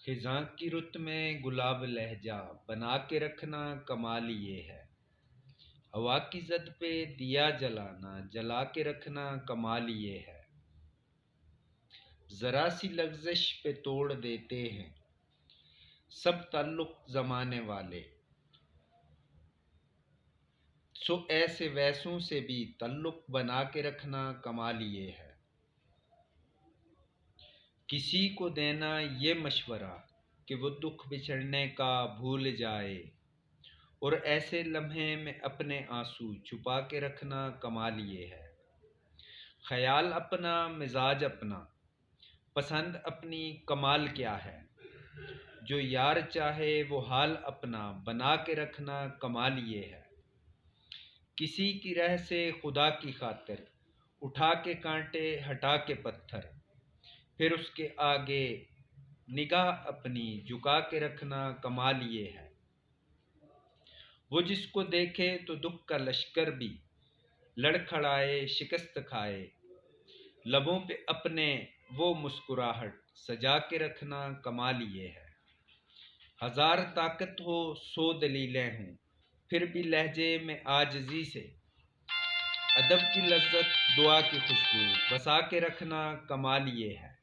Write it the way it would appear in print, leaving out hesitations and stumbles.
خزاں کی رت میں گلاب لہجہ بنا کے رکھنا کمال یہ ہے۔ ہوا کی زد پہ دیا جلانا جلا کے رکھنا کمال یہ ہے۔ ذرا سی لغزش پہ توڑ دیتے ہیں سب تعلق زمانے والے، سو ایسے ویسوں سے بھی تعلق بنا کے رکھنا کمال یہ ہے۔ کسی کو دینا یہ مشورہ کہ وہ دکھ بچھڑنے کا بھول جائے، اور ایسے لمحے میں اپنے آنسو چھپا کے رکھنا کمال یہ ہے۔ خیال اپنا، مزاج اپنا، پسند اپنی، کمال کیا ہے۔ جو یار چاہے وہ حال اپنا بنا کے رکھنا کمال یہ ہے۔ کسی کی رہ سے خدا کی خاطر اٹھا کے کانٹے ہٹا کے پتھر، پھر اس کے آگے نگاہ اپنی جھکا کے رکھنا کمال یہ ہے۔ وہ جس کو دیکھے تو دکھ کا لشکر بھی لڑکھڑائے شکست کھائے، لبوں پہ اپنے وہ مسکراہٹ سجا کے رکھنا کمال یہ ہے۔ ہزار طاقت ہو، سو دلیلیں ہوں، پھر بھی لہجے میں عاجزی سے ادب کی لذت، دعا کی خوشبو بسا کے رکھنا کمال یہ ہے۔